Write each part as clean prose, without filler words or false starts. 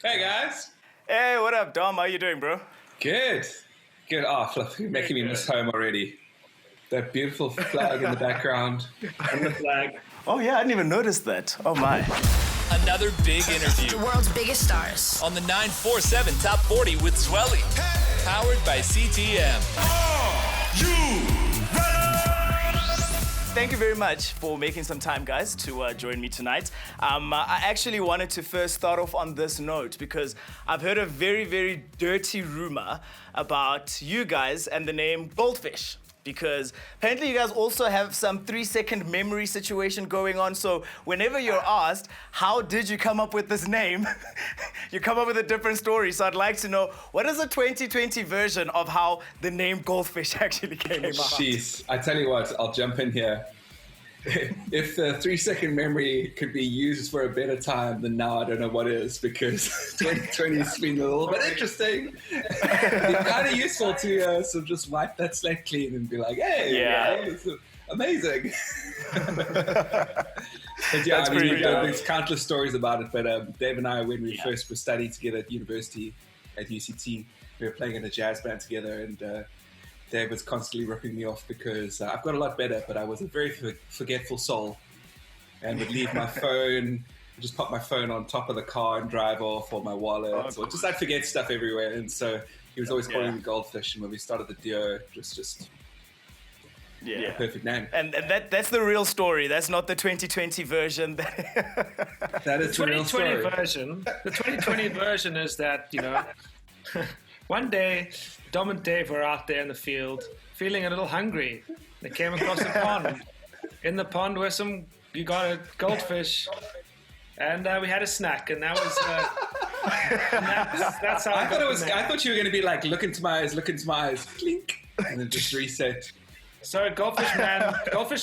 Hey guys. Hey, what up, Dom? How you doing, bro? Good. Good. Oh, Fluff, you're making me miss home already. That beautiful flag in the background. And the flag. Oh yeah, I didn't even notice that. Oh my. Another big interview The world's biggest stars. on the 947 Top 40 with Zweli. Powered by CTM. Thank you very much for making some time, guys, to join me tonight. I actually wanted to first start off on this note because I've heard a very, very dirty rumor about you guys and the name Goldfish. Because apparently you guys also have some 3-second memory situation going on. So whenever you're asked, how did you come up with this name? You come up with a different story. So I'd like to know, what is the 2020 version of how the name Goldfish actually came about? Jeez. I tell you what, I'll jump in here. If the 3-second memory could be used for a better time than now, I don't know what is, because 2020 has been a little bit interesting. It's kind of useful to sort of just wipe that slate clean and be like, hey, Yeah. it's amazing. But yeah, That's I mean, pretty good. there's countless stories about it, but Dave and I, when we first were studying together at university at UCT, we were playing in a jazz band together, and Dave was constantly ripping me off because I've got a lot better, but I was a very forgetful soul and would leave my phone, just pop my phone on top of the car and drive off, or my wallet, or just I'd forget stuff everywhere. And so he was always calling me Goldfish, and when we started the duo, it was just a perfect name. And that's the real story. That's not the 2020 version. That is the real 2020 story. version. The 2020 version is that, one day Dom and Dave were out there in the field feeling a little hungry. They came across a pond. In the pond were you got a goldfish, and we had a snack, and that was that's how I got the thought name. I thought you were going to be like, look into my eyes, clink, and then just reset. So Goldfish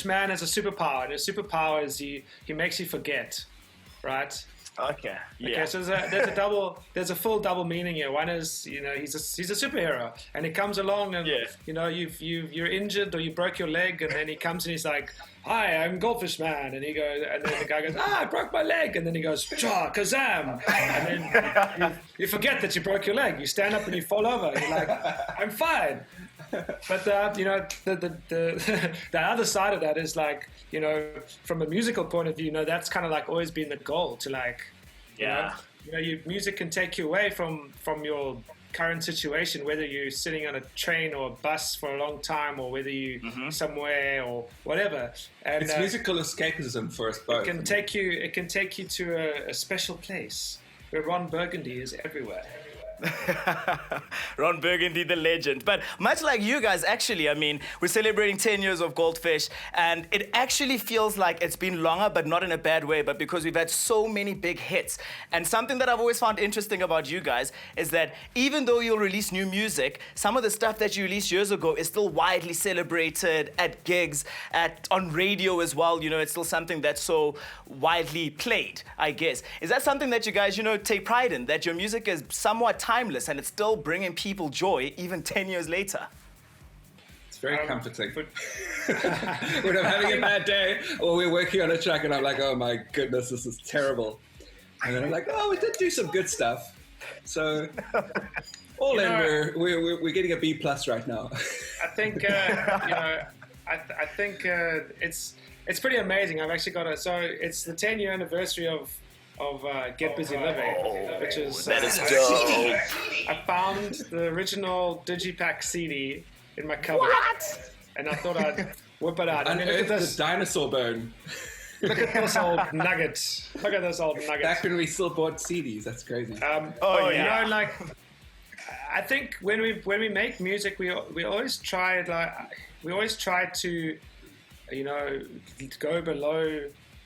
Man has a superpower, and his superpower is he makes you forget, right? Okay. Okay, so there's a full double meaning here. One is, he's a superhero, and he comes along and you're injured or you broke your leg, and then he comes and he's like, "Hi, I'm Goldfish Man," and then the guy goes, I broke my leg," and then he goes, "Cha, kazam," and then you forget that you broke your leg. You stand up and you fall over. And you're like, "I'm fine." But the other side of that is like, from a musical point of view, that's kind of like always been the goal to like, your music can take you away from your current situation, whether you're sitting on a train or a bus for a long time, or whether you somewhere or whatever. And It's musical escapism for us both. it can take you to a special place where Ron Burgundy is everywhere. Ron Burgundy, the legend. But much like you guys, actually, I mean, we're celebrating 10 years of Goldfish, and it actually feels like it's been longer, but not in a bad way, but because we've had so many big hits. And something that I've always found interesting about you guys is that even though you'll release new music, some of the stuff that you released years ago is still widely celebrated at gigs, on radio as well. It's still something that's so widely played, I guess. Is that something that you guys, take pride in, that your music is somewhat timeless and it's still bringing people joy even 10 years later? It's very comforting. When I'm having a bad day, or we're working on a track and I'm like, oh my goodness, this is terrible. And then I'm like, oh, we did do some good stuff. So all in, we're getting a B+ right now. I think I think it's pretty amazing. I've actually got so it's the 10-year anniversary of Get Busy Living, which is That is dope. I found the original Digipack CD in my cupboard, and I thought I'd whip it out. I mean, look at Unearthed this! the dinosaur bone. Look at this old nugget! Look at this old nugget! Back when we still bought CDs, that's crazy. I think when we make music, we always try to,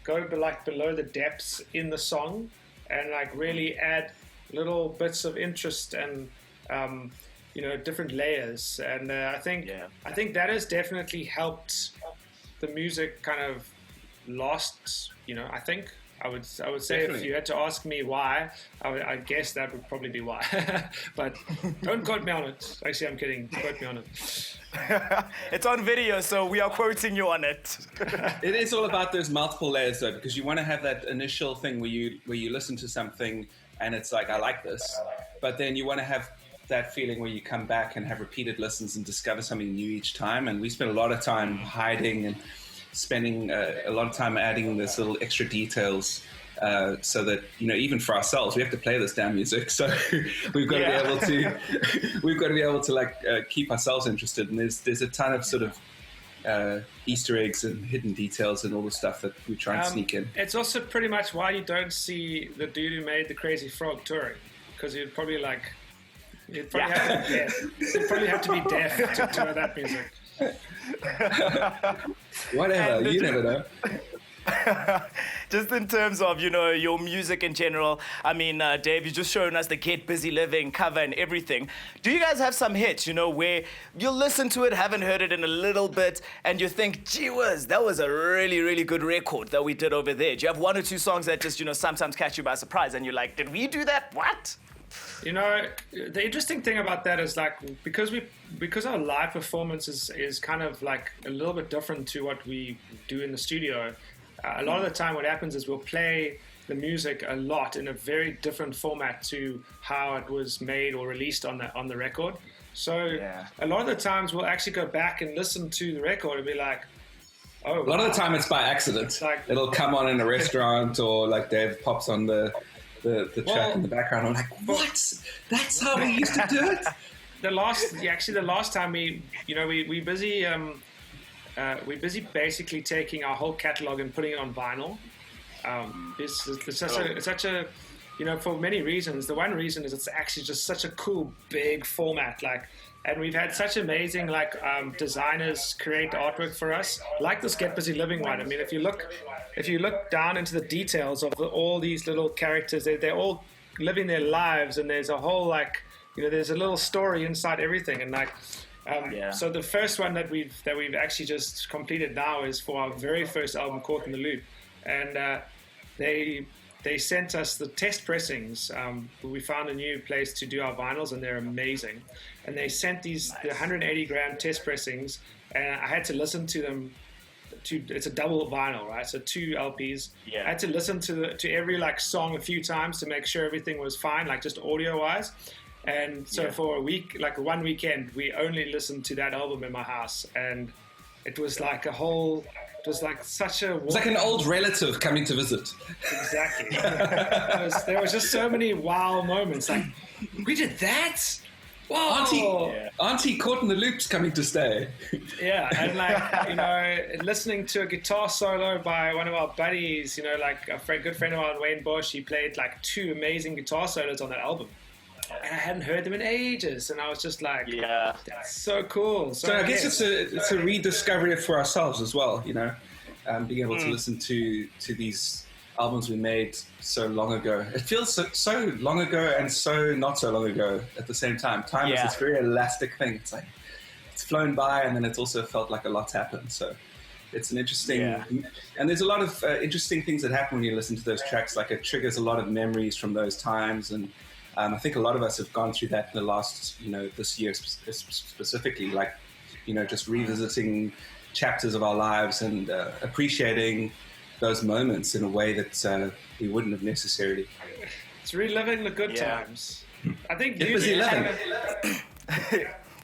go below the depths in the song, and like really add little bits of interest and different layers. And I think that has definitely helped the music kind of last. I would say Definitely. if you had to ask me why, I guess that would probably be why. But don't quote me on it. Actually, I'm kidding. Quote me on it. It's on video, so we are quoting you on it. It is all about those multiple layers, though, because you want to have that initial thing where you listen to something and it's like, I like this. But then you want to have that feeling where you come back and have repeated listens and discover something new each time. And we spent a lot of time hiding and spending a lot of time adding this little extra details, so that, you know, even for ourselves, we have to play this damn music. So we've got to be able to, keep ourselves interested. And there's a ton of sort of Easter eggs and hidden details and all the stuff that we try and sneak in. It's also pretty much why you don't see the dude who made the Crazy Frog touring, because you'd probably have to be deaf to know that music. Whatever, you never know. Just in terms of, you know, your music in general, I mean, Dave, you've just shown us the Get Busy Living cover and everything. Do you guys have some hits, you know, where you'll listen to it, haven't heard it in a little bit, and you think, gee whiz, that was a really, really good record that we did over there? Do you have one or two songs that just, you know, sometimes catch you by surprise and you're like, did we do that? What? You know, the interesting thing about that is, like, because our live performance is kind of like a little bit different to what we do in the studio. A lot of the time what happens is we'll play the music a lot in a very different format to how it was made or released on the record. So a lot of the times we'll actually go back and listen to the record and be like, oh, a lot of the time it's by accident. Like, it'll come on in a restaurant, or like Dave pops on the track in the background. I'm like, what? That's how we used to do it? The last time we busy basically taking our whole catalog and putting it on vinyl. It's such a, you know, for many reasons. The one reason is it's actually just such a cool big format, like, and we've had such amazing designers create artwork for us, like this Get Busy Living one. I mean, if you look down into the details of all these little characters, they're all living their lives, and there's a whole, you know, there's a little story inside everything, and so the first one that we've actually just completed now is for our very first album, Caught in the Loop, and they sent us the test pressings. We found a new place to do our vinyls, and they're amazing. And they sent the 180 gram test pressings, and I had to listen to them. It's a double vinyl, right? So 2 LPs. Yeah. I had to listen to every song a few times to make sure everything was fine, just audio wise. And so for a week, one weekend, we only listened to that album in my house, and it was like a whole. It was like such a. It's like an old relative coming to visit. Exactly. There was just so many wow moments. Like, we did that. Whoa! Auntie Caught in the Loop's coming to stay. Yeah, and listening to a guitar solo by one of our buddies, a good friend of ours, Wayne Bush, he played 2 amazing guitar solos on that album. And I hadn't heard them in ages, and I was just like, that's so cool. So I guess it's a rediscovery for ourselves as well, being able to listen to these albums we made so long ago. It feels so long ago and so not so long ago at the same time. Time is this very elastic thing. It's like it's flown by, and then it's also felt like a lot's happened. So it's an interesting, and there's a lot of interesting things that happen when you listen to those tracks. Like, it triggers a lot of memories from those times, and I think a lot of us have gone through that in the last, this year specifically, just revisiting chapters of our lives and appreciating those moments in a way that we wouldn't have necessarily. It's reliving the good times. I think Get busy living.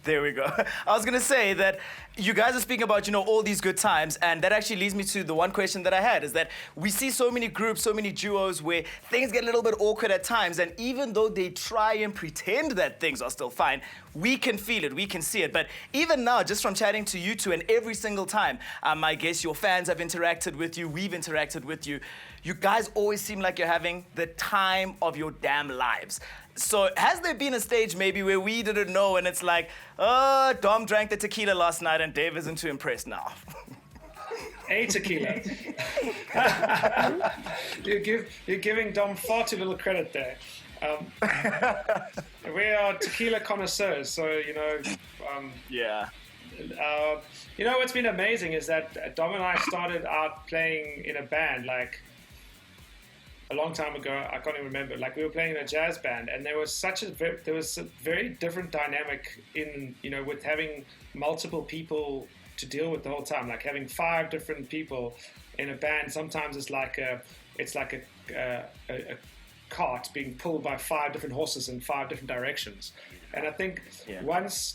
There we go. I was going to say that you guys are speaking about, all these good times, and that actually leads me to the one question that I had, is that we see so many groups, so many duos where things get a little bit awkward at times, and even though they try and pretend that things are still fine, we can feel it, we can see it. But even now, just from chatting to you two, and every single time, I guess your fans have interacted with you, we've interacted with you, you guys always seem like you're having the time of your damn lives. So has there been a stage maybe where we didn't know, and it's like, Dom drank the tequila last night and Dave isn't too impressed now? A tequila. You're giving Dom far too little credit there. We are tequila connoisseurs, so what's been amazing is that Dom and I started out playing in a band a long time ago. I can't even remember. We were playing in a jazz band, and there was a very different dynamic in with having multiple people to deal with the whole time. Having 5 different people in a band. Sometimes it's like a cart being pulled by 5 different horses in 5 different directions. And I think once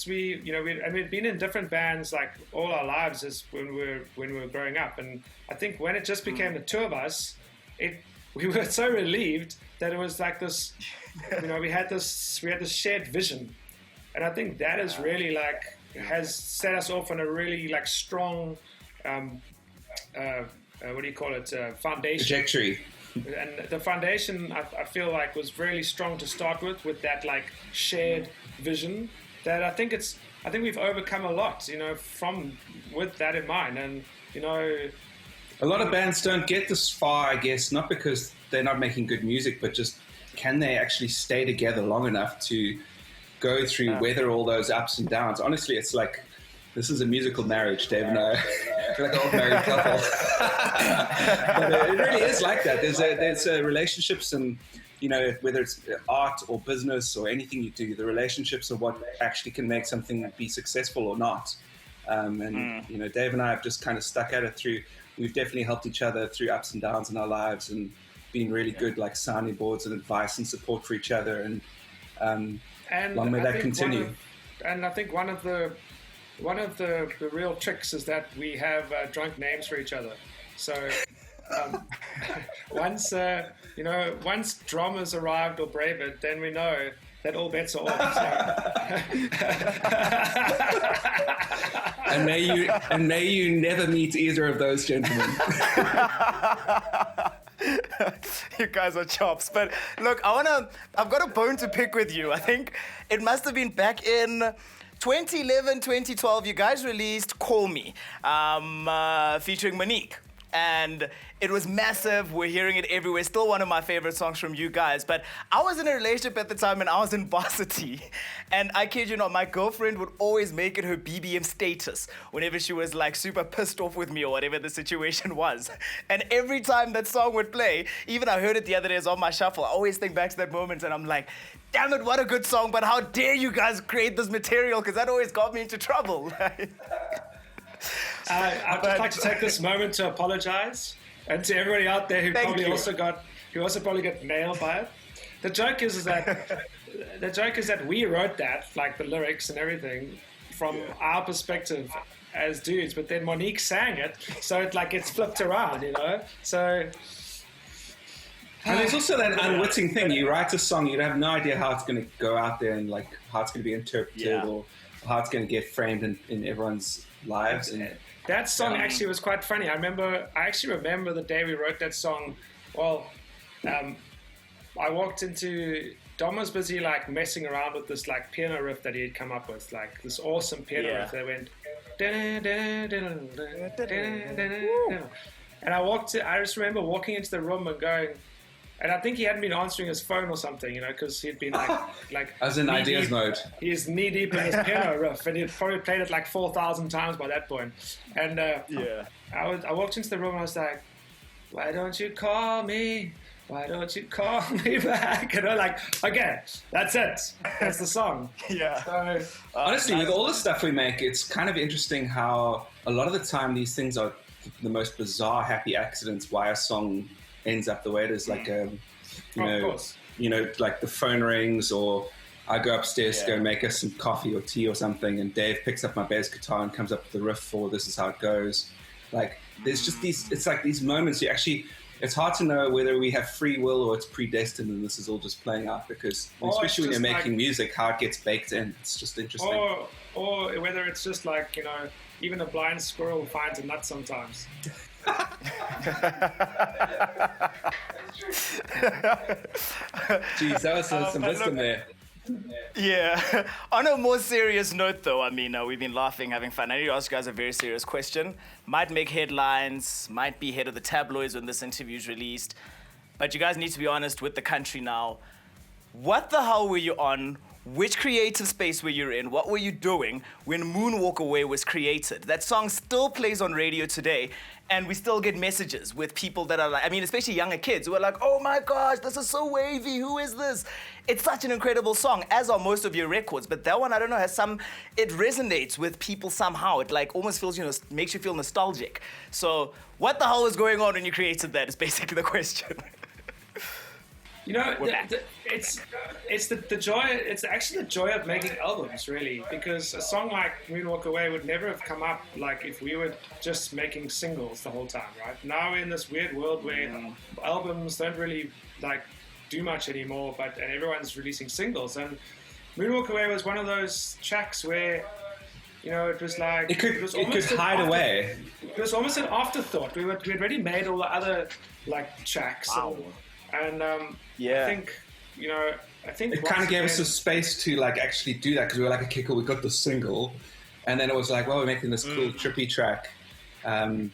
we've been in different bands like all our lives as when we were growing up. And I think when it just became the two of us, we were so relieved that it was like this, we had this shared vision. And I think that is really like, has set us off on a really like strong, foundation. Trajectory. And the foundation, I feel like, was really strong to start with that like shared vision. That I think we've overcome a lot, with that in mind. And a lot of bands don't get this far, I guess, not because they're not making good music, but just can they actually stay together long enough to go through weather all those ups and downs. Honestly, it's like this is a musical marriage, Dave and I. We're like an old married couple. But it really is like that. There's relationships, and whether it's art or business or anything you do, the relationships are what actually can make something be successful or not. Dave and I have just kind of stuck at it through. We've definitely helped each other through ups and downs in our lives, and been really good like sounding boards and advice and support for each other. And long may that continue. I think one of the real tricks is that we have drunk names for each other. So once Dramas arrived or Bravett, then we know that all bets are off. So. and may you never meet either of those gentlemen. You guys are chops. But look, I've got a bone to pick with you. I think it must have been back in 2011, 2012, you guys released Call Me, featuring Monique. And it was massive. We're hearing it everywhere. Still one of my favorite songs from you guys. But I was in a relationship at the time and I was in varsity. And I kid you not, my girlfriend would always make it her BBM status whenever she was like super pissed off with me or whatever the situation was. And every time that song would play, even I heard it the other day, it's on my shuffle. I always think back to that moment and I'm like, damn it, what a good song. But how dare you guys create this material? Because that always got me into trouble. I'd just like to take this moment to apologize, and to everybody out there who also probably got nailed by it. The joke is that we wrote that, like the lyrics and everything, from our perspective as dudes, but then Monique sang it, so it's flipped around, So. And there's also that unwitting thing. You write a song, you have no idea how it's going to go out there and like how it's going to be interpreted or how it's going to get framed in everyone's lives. And that song actually was quite funny. I actually remember the day we wrote that song. Well, I walked into, Dom was busy like messing around with this like piano riff that he had come up with, like this awesome piano riff that went. And I just remember walking into the room and going, and I think he hadn't been answering his phone or something, because he'd been like as in ideas mode. He's knee deep in his piano riff, and he'd probably played it like 4,000 times by that point. And I walked into the room and I was like, "Why don't you call me? Why don't you call me back?" And I'm like, "Okay, that's it. That's the song." Yeah. So, honestly, with all the stuff we make, it's kind of interesting how a lot of the time these things are the most bizarre happy accidents why a song ends up the way it is, like like the phone rings, or I go upstairs to go make us some coffee or tea or something, and Dave picks up my bass guitar and comes up with the riff for "This Is How It Goes." Like there's just it's like these moments it's hard to know whether we have free will or it's predestined and this is all just playing out, because especially when you're making music, how it gets baked in, it's just interesting. Or whether it's just like, even a blind squirrel finds a nut sometimes. Jeez, that was some wisdom there. Yeah. On a more serious note, though, we've been laughing, having fun. I need to ask you guys a very serious question. Might make headlines, might be head of the tabloids when this interview is released, but you guys need to be honest with the country now. What the hell were you on? Which creative space were you in? What were you doing when Moonwalk Away was created? That song still plays on radio today, and we still get messages with people that are like, especially younger kids who are like, "Oh my gosh, this is so wavy, who is this?" It's such an incredible song, as are most of your records, but that one, I don't know, it resonates with people somehow. It like almost feels, makes you feel nostalgic. So what the hell was going on when you created that is basically the question. You know, it's the joy. It's actually the joy of making albums, really, because a song like Moonwalk Away would never have come up like if we were just making singles the whole time, right? Now we're in this weird world where albums don't really like do much anymore, and everyone's releasing singles. And Moonwalk Away was one of those tracks where, you know, it was like it could hide away. It was almost an afterthought. We had already made all the other like tracks. Wow. And Yeah. I think It kind of gave us a space to like actually do that, because we were like, okay, cool, we got the single, and then it was like, well, we're making this cool trippy track, and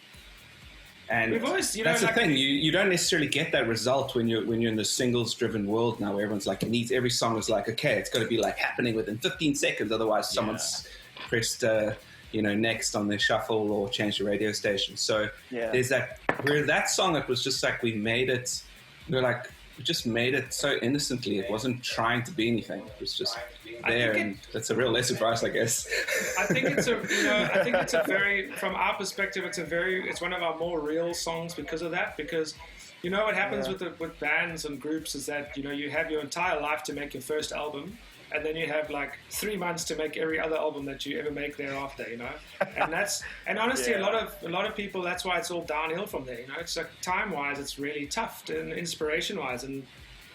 We've always, you know, that's the like- thing. You don't necessarily get that result when you're in the singles driven world now, where everyone's like, every song is like, okay, it's got to be like happening within 15 seconds, otherwise someone's pressed next on their shuffle or changed the radio station. So there's that. Where that song, it was just like we just made it so innocently. It wasn't trying to be anything. It was just there, and that's a real lesson for us, I guess. I think it's a very, from our perspective, it's one of our more real songs because of that. Because, you know, what happens with bands and groups is that, you know, you have your entire life to make your first album, and then you have like 3 months to make every other album that you ever make thereafter, you know. And honestly, a lot of people, that's why it's all downhill from there. You know, it's like time-wise, it's really tough, and inspiration-wise, and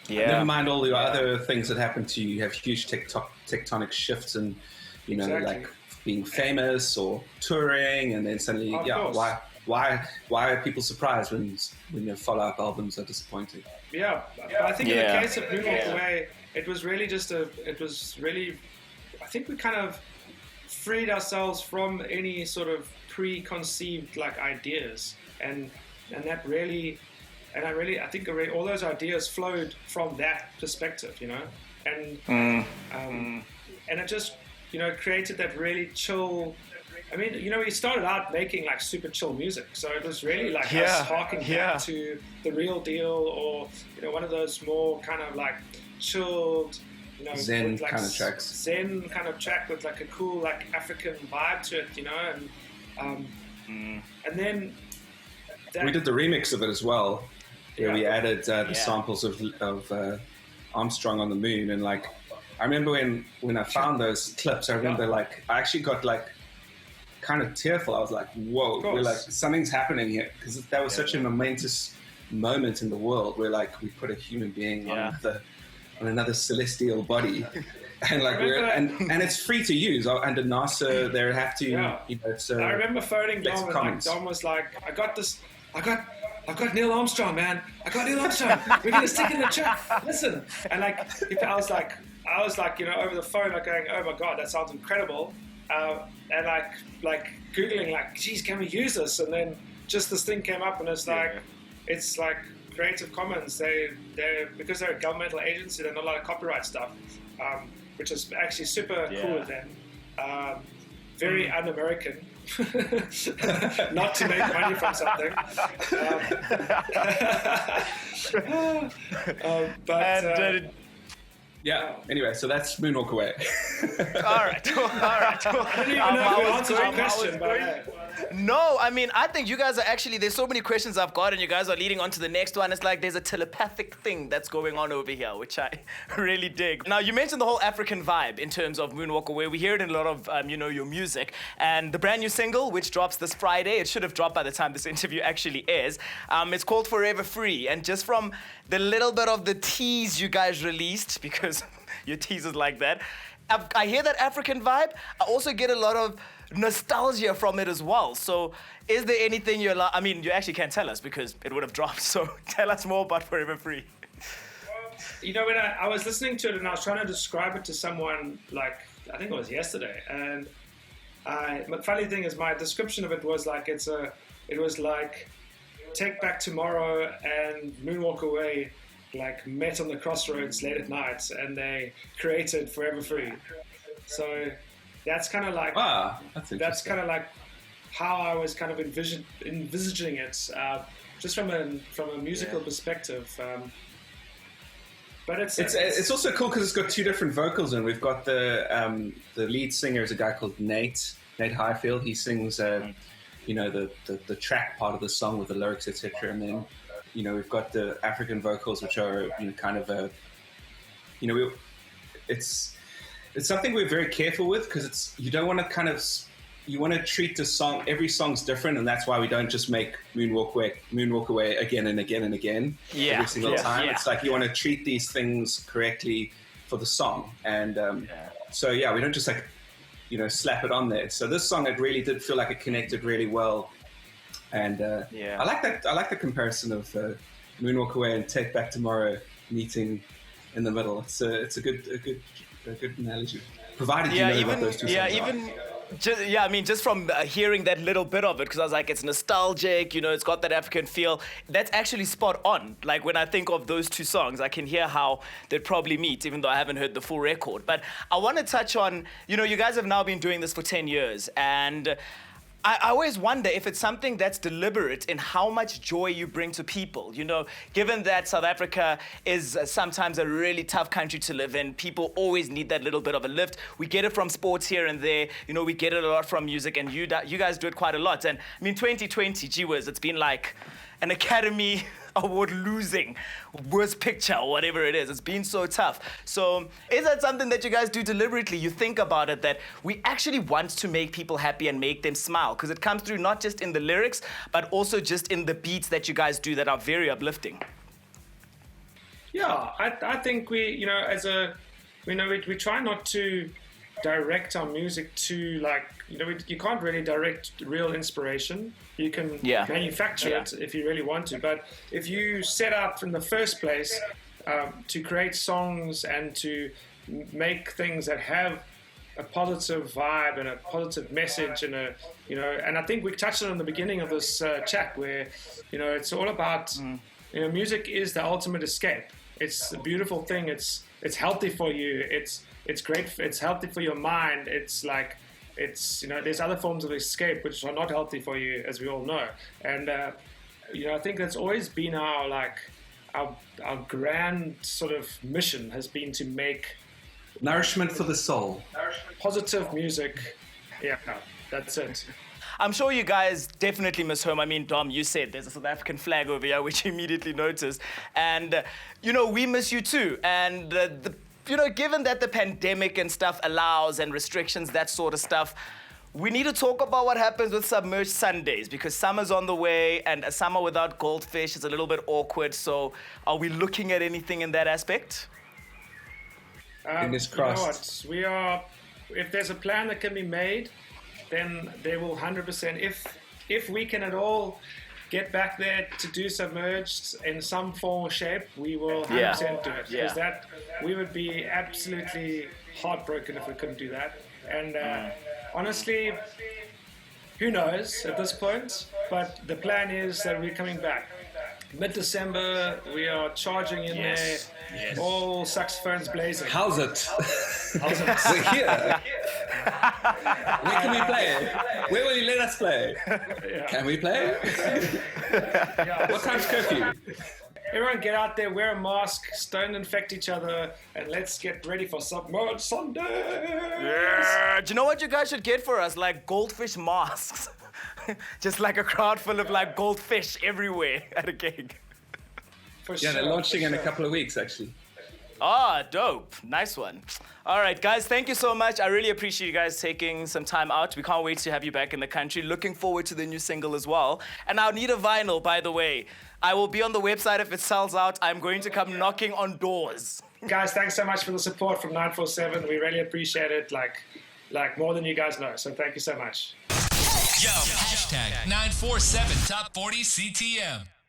never mind all the other things that happen to you. You have huge tectonic shifts, and you know, like being famous or touring, and then suddenly, why are people surprised when their follow-up albums are disappointing? Yeah, but I think in the case of Moonwalk Away, it was really I think we kind of freed ourselves from any sort of preconceived like ideas, and that really, I think all those ideas flowed from that perspective, you know, and it just, you know, created that really chill. I mean, you know, we started out making like super chill music, so it was really like us harking back to the real deal, or, you know, one of those more kind of like chilled, you know, Zen with, like, kind of tracks. Zen kind of track with like a cool like African vibe to it, you know, and then we did the remix of it as well, where we added the samples of Armstrong on the Moon, and like I remember when I found those clips, I remember like I actually got like kind of tearful. I was like, whoa, we're like, something's happening here, because that was such a momentous moment in the world where like we put a human being on another celestial body, and like and it's free to use under NASA. They have to, you know. So I remember phoning Dom, and like, Dom was like, I got Neil Armstrong, man. I got Neil Armstrong. We're gonna stick in the track. Listen, and like I was like, you know, over the phone, like going, oh my god, that sounds incredible. And like Googling, like, geez, can we use this? And then just this thing came up, and it's like Creative Commons. They're because they're a governmental agency, they're not allowed to copyright stuff, which is actually super cool of them. Very un-American, not to make money from something. Anyway, so that's Moonwalk Away. All right. I don't even know if we answered your question, but No, I mean, I think you guys are actually, there's so many questions I've got, and you guys are leading on to the next one. It's like there's a telepathic thing that's going on over here, which I really dig. Now, you mentioned the whole African vibe in terms of Moonwalk Away. We hear it in a lot of, your music. And the brand new single, which drops this Friday, it should have dropped by the time this interview actually airs. It's called Forever Free. And just from the little bit of the tease you guys released, because your teasers like that, I hear that African vibe. I also get a lot of nostalgia from it as well. So is there anything you actually can't tell us because it would have dropped. So tell us more about Forever Free. You know, when I was listening to it and I was trying to describe it to someone, like, I think it was yesterday, and the funny thing is my description of it was like, it was like Take Back Tomorrow and Moonwalk Away like met on the crossroads late at night, and they created Forever Free. So that's kind of like that's kind of like how I was kind of envisaging it, just from a musical perspective. But it's also cool because it's got two different vocals, and we've got the lead singer is a guy called Nate Highfield. He sings the track part of the song with the lyrics, etc. And then we've got the African vocals, which are kind of a, it's something we're very careful with, because you don't want to you want to treat the song, every song's different, and that's why we don't just make Moonwalk Away again and again and again every single time. Yeah. It's like you want to treat these things correctly for the song, and so we don't just slap it on there. So this song, it really did feel like it connected really well, and I like that. I like the comparison of Moonwalk Away and Take Back Tomorrow meeting in the middle. It's a good analogy, provided you know what those two songs are. Just from hearing that little bit of it, because I was like, it's nostalgic, it's got that African feel. That's actually spot on. Like, when I think of those two songs, I can hear how they'd probably meet, even though I haven't heard the full record. But I want to touch on, you guys have now been doing this for 10 years, and I always wonder if it's something that's deliberate in how much joy you bring to people. Given that South Africa is sometimes a really tough country to live in, people always need that little bit of a lift. We get it from sports here and there. We get it a lot from music, and you guys do it quite a lot. And 2020, gee whiz, it's been like an Academy Award losing worst picture or whatever it is. It's been so tough. So is that something that you guys do deliberately? You think about it, that we actually want to make people happy and make them smile, because it comes through not just in the lyrics, but also just in the beats that you guys do that are very uplifting. Yeah, I think we try not to direct our music to you can't really direct real inspiration. You can manufacture it if you really want to, but if you set out from the first place to create songs and to make things that have a positive vibe and a positive message and and I think we touched on it in the beginning of this chat, where it's all about music is the ultimate escape. It's a beautiful thing. It's healthy for you. It's great. It's healthy for your mind. It's there's other forms of escape which are not healthy for you, as we all know. And I think that's always been our grand sort of mission, has been to make nourishment for the soul, positive music. Yeah, that's it. I'm sure you guys definitely miss home. Dom, you said there's a South African flag over here, which you immediately noticed. And, we miss you too. And given that the pandemic and stuff allows and restrictions, that sort of stuff, we need to talk about what happens with Submerged Sundays, because summer's on the way, and a summer without Goldfish is a little bit awkward. So are we looking at anything in that aspect? Fingers crossed. We are. If there's a plan that can be made, then there will 100%. If we can at all get back there to do Submerged in some form or shape, we will 100% do it. Because we would be absolutely heartbroken if we couldn't do that. And honestly, who knows at this point? But the plan is that we're coming back. Mid-December, we are charging in there. Yes. All saxophones blazing. How's it? We're here. Where can we play? Where will you let us play? Can we play? What time's curfew? Everyone get out there, wear a mask, don't infect each other, and let's get ready for Submerged Sunday. Yeah. Do you know what you guys should get for us? Like goldfish masks. Just like a crowd full of goldfish everywhere at a gig. They're launching in a couple of weeks, actually. Ah, dope. Nice one. All right, guys, thank you so much. I really appreciate you guys taking some time out. We can't wait to have you back in the country. Looking forward to the new single as well. And I'll need a vinyl, by the way. I will be on the website if it sells out. I'm going to come knocking on doors. Guys, thanks so much for the support from 947. We really appreciate it, like more than you guys know. So thank you so much. Yo, #947 Top 40 CTM.